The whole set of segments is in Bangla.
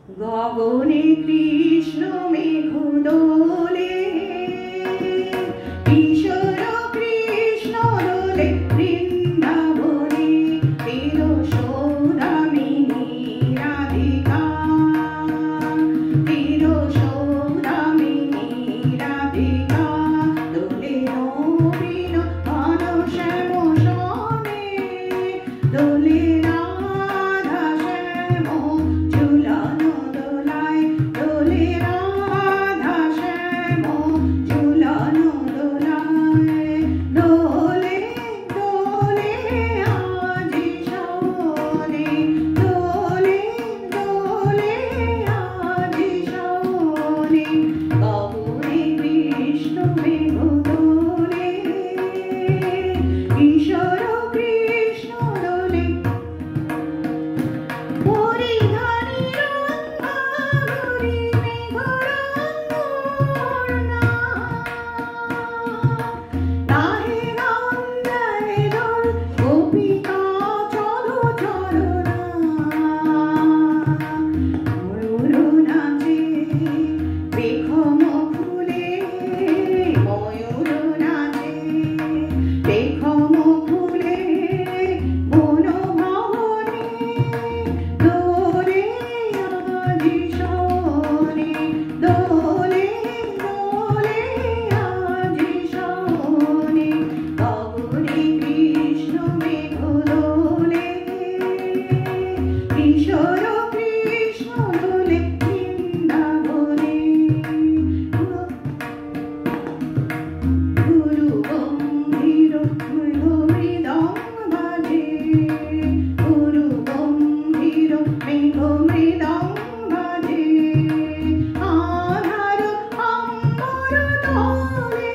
গগনে কৃষ্ণ মেঘ দোলে, কিশোর কৃষ্ণ দোলে বৃন্দাবনে, তিরোশোদামিনী রাধিকা, তিরোশোদামিনী রাধিকা, দোলে নবীন ঘন শ্যাম সনে, দোলে রাধা শ্যাম ঝুলনো দোলায়, দোলে রাধা শ্যাম ঝুলনো দোলায়, দোলে দোলে আজি শোনে, দোলে দোলে আজি শোনে, গগনে কৃষ্ণ মেঘ দোলে, কিশোর কৃষ্ণ দোলে, পরিধানী রঙ্গরি মেঘরঙ্গনা, তাহে নন্দনে দোল গোপিকা চলো চলো না, ময়ূর নাচে পেখম ফুলে, ময়ূর নাচে পেখম ফুলে, বনভবনে, দোলে আজি শোনে, দোলে দোলে আজি শোনে, গগনে কৃষ্ণ মেঘ দোলে, কিশোর কৃষ্ণ দোলে বৃন্দাবনে, গুরু গম্ভীর মৃদং বাজে, গুরু গম্ভীর মেঘ মৃদং বাজে, আধার অম্বর তলে,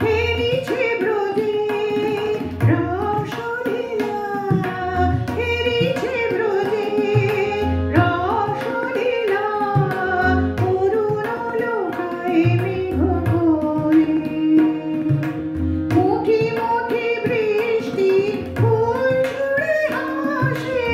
হেরিছে ব্রজে রাসলীলা, হেরিছে ব্রজে রাসলীলা, অরুণ লোকায় মেঘ কোলে, মুঠি মুঠি বৃষ্টি ফুল ছুঁড়ে হাসে,